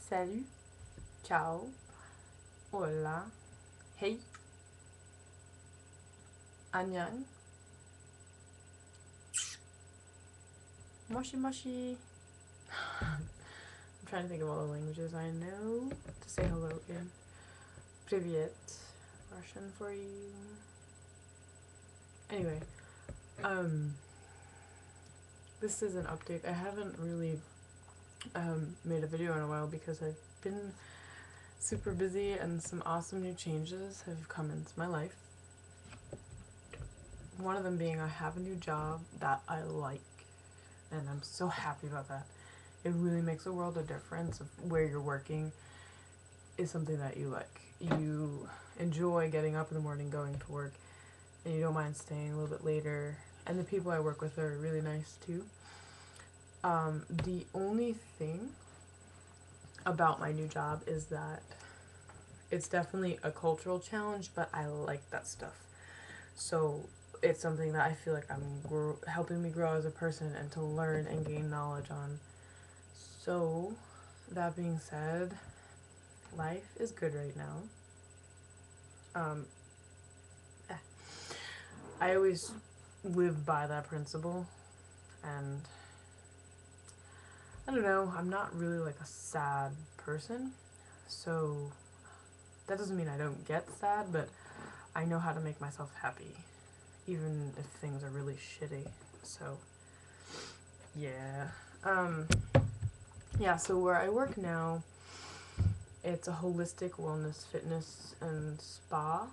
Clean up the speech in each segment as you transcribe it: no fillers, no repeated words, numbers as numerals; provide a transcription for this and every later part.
Salut, ciao, hola, hey, 안녕, moshi moshi. I'm trying to think of all the languages I know to say hello in. Привет, Russian for you. Anyway, um, this is an update. I haven't really made a video in a while because I've been super busy and some awesome new changes have come into my life. One of them being I have a new job that I like, and I'm so happy about that. It really makes a world of difference of where you're working is something that you like. You enjoy getting up in the morning, going to work, and you don't mind staying a little bit later. And the people I work with are really nice too. The only thing about my new job is that it's definitely a cultural challenge, but I like that stuff. So it's something that I feel like I'm helping me grow as a person and to learn and gain knowledge on. So, that being said, life is good right now. Um, I always live by that principle, and I don't know, I'm not really like a sad person, so that doesn't mean I don't get sad, but I know how to make myself happy, even if things are really shitty. So, yeah. Um, yeah, so where I work now, it's a holistic wellness, fitness, and spa,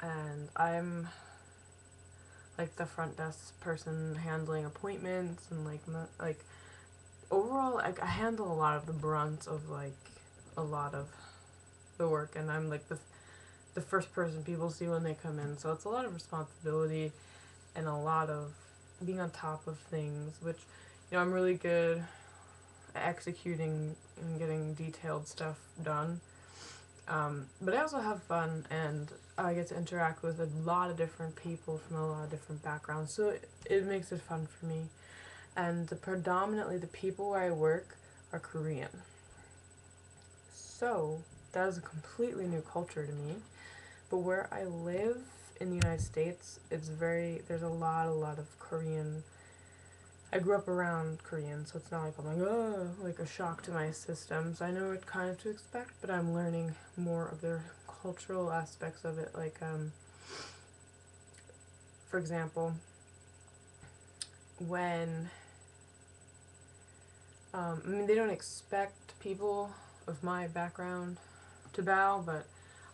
and I'm like the front desk person handling appointments and like overall like I handle a lot of the brunt of like a lot of the work, and I'm like the first person people see when they come in, so it's a lot of responsibility and a lot of being on top of things, which I'm really good at executing and getting detailed stuff done. But I also have fun, and I get to interact with a lot of different people from a lot of different backgrounds, so it makes it fun for me. And predominantly the people where I work are Korean. So that is a completely new culture to me. But where I live in the United States, there's a lot of Korean. I grew up around Korean, so it's not like I'm like, oh, like a shock to my system. So I know what kind of to expect, but I'm learning more of their cultural aspects of it. Like, for example, when, I mean, they don't expect people of my background to bow, but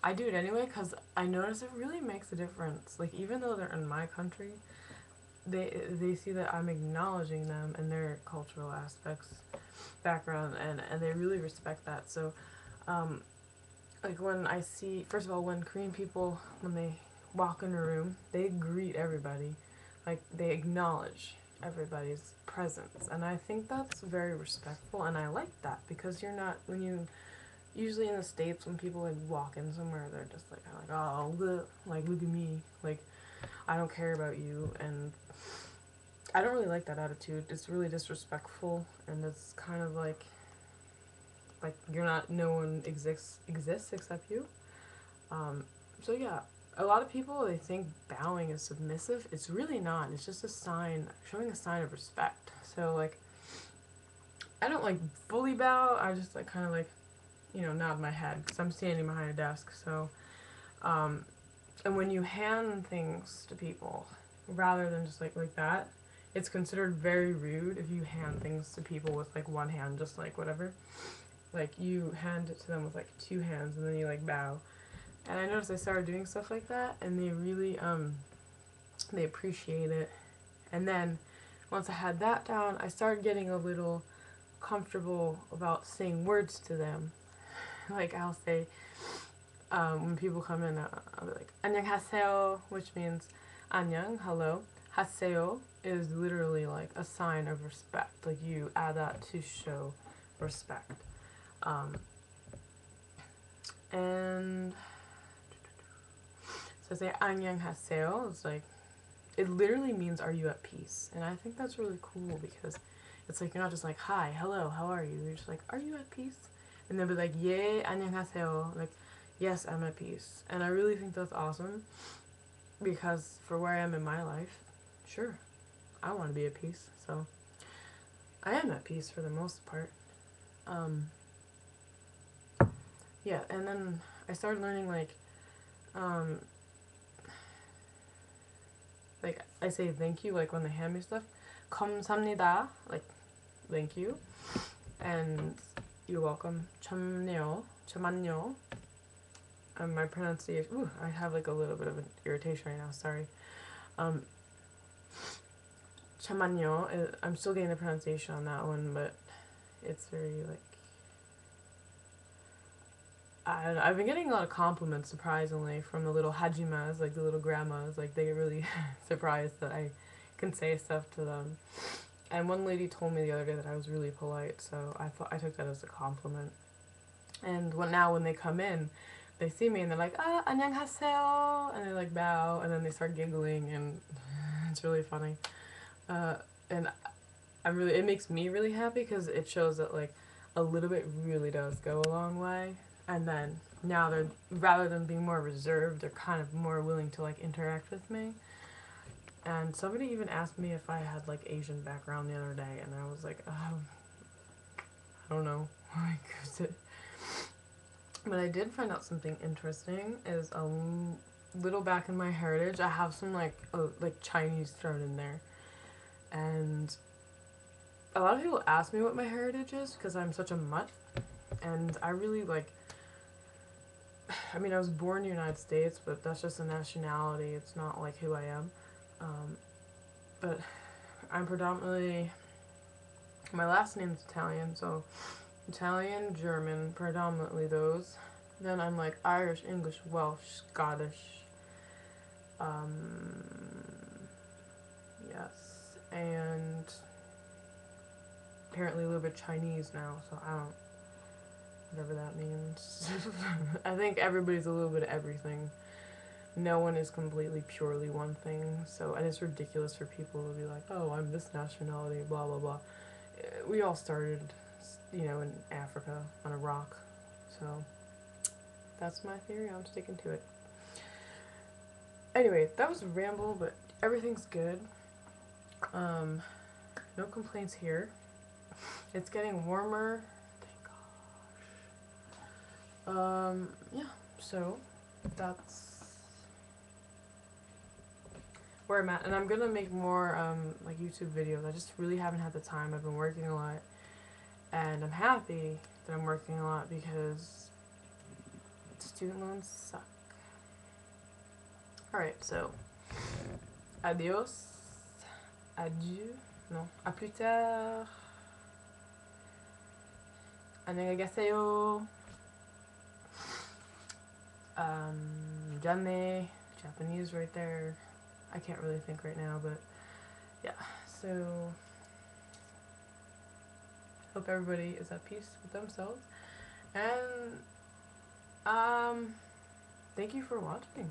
I do it anyway because I notice it really makes a difference. Like, even though they're in my country, they see that I'm acknowledging them and their cultural aspects, background, and they really respect that. So, like when I see, first of all, when Korean people, when they walk in a room, they greet everybody, like they acknowledge everybody's presence, and I think that's very respectful, and I like that because you're not when you usually in the States when people like walk in somewhere they're just like kind of like oh look at me, like I don't care about you, and I don't really like that attitude. It's really disrespectful, and it's kind of like you're not no one exists except you. Um, so yeah, a lot of people they think bowing is submissive. It's really not. It's just a sign, showing a sign of respect. So like, I don't like fully bow. I just like kind of like, nod my head because I'm standing behind a desk. So, um, and when you hand things to people, rather than just like that, it's considered very rude if you hand things to people with like one hand, just like whatever. Like you hand it to them with like two hands and then you like bow. And I noticed I started doing stuff like that, and they really they appreciate it. And then once I had that down, I started getting a little comfortable about saying words to them. Like I'll say when people come in, I'll be like 안녕하세요, which means 안녕, hello. 하세요 is literally like a sign of respect. Like you add that to show respect. And so I say 안녕하세요. It's like it literally means are you at peace, and I think that's really cool because it's like you're not just like hi, hello, how are you. You're just like are you at peace, and they'll be like, "Yeah, 안녕하세요," like, "Yes, I'm at peace," and I really think that's awesome because for where I am in my life, sure, I want to be at peace, so I am at peace for the most part. Um, yeah, and then I started learning um, like I say thank you, like when they hand me stuff, 감사합니다, like thank you, and you're welcome, 참네요, 잠만요. My pronunciation, ooh, I have like a little bit of an irritation right now, sorry. 잠만요, I'm still getting the pronunciation on that one, but it's very like, I don't know, I've been getting a lot of compliments surprisingly from the little hajimas, like the little grandmas, like they get really surprised that I can say stuff to them. And one lady told me the other day that I was really polite, so I took that as a compliment. And now when they come in, they see me and they're like, 안녕하세요, and they like bow, and then they start giggling, and it's really funny. And it makes me really happy because it shows that like a little bit really does go a long way. And then now they're, rather than being more reserved, they're kind of more willing to like interact with me. And somebody even asked me if I had like Asian background the other day, and I was like, I don't know. But I did find out something interesting is a little back in my heritage, I have some like Chinese thrown in there. And a lot of people ask me what my heritage is because I'm such a mutt, and I really like, I mean, I was born in the United States, but that's just a nationality. It's not like who I am. But I'm predominantly, my last name's Italian, so Italian, German, predominantly those. Then I'm like Irish, English, Welsh, Scottish. Yes, and apparently a little bit Chinese now, so I don't, whatever that means. I think everybody's a little bit of everything. No one is completely purely one thing, so, and it's ridiculous for people to be like, oh, I'm this nationality, blah, blah, blah. We all started, in Africa on a rock, so that's my theory, I'm sticking to it. Anyway, that was a ramble, but everything's good. No complaints here. It's getting warmer. Thank gosh. Yeah, so that's where I'm at, and I'm gonna make more like YouTube videos. I just really haven't had the time. I've been working a lot, and I'm happy that I'm working a lot because student loans suck. Alright, so adios, adieu, non, à plus tard, 안녕히가세요. Janne, Japanese right there. I can't really think right now, but yeah, so hope everybody is at peace with themselves, and thank you for watching.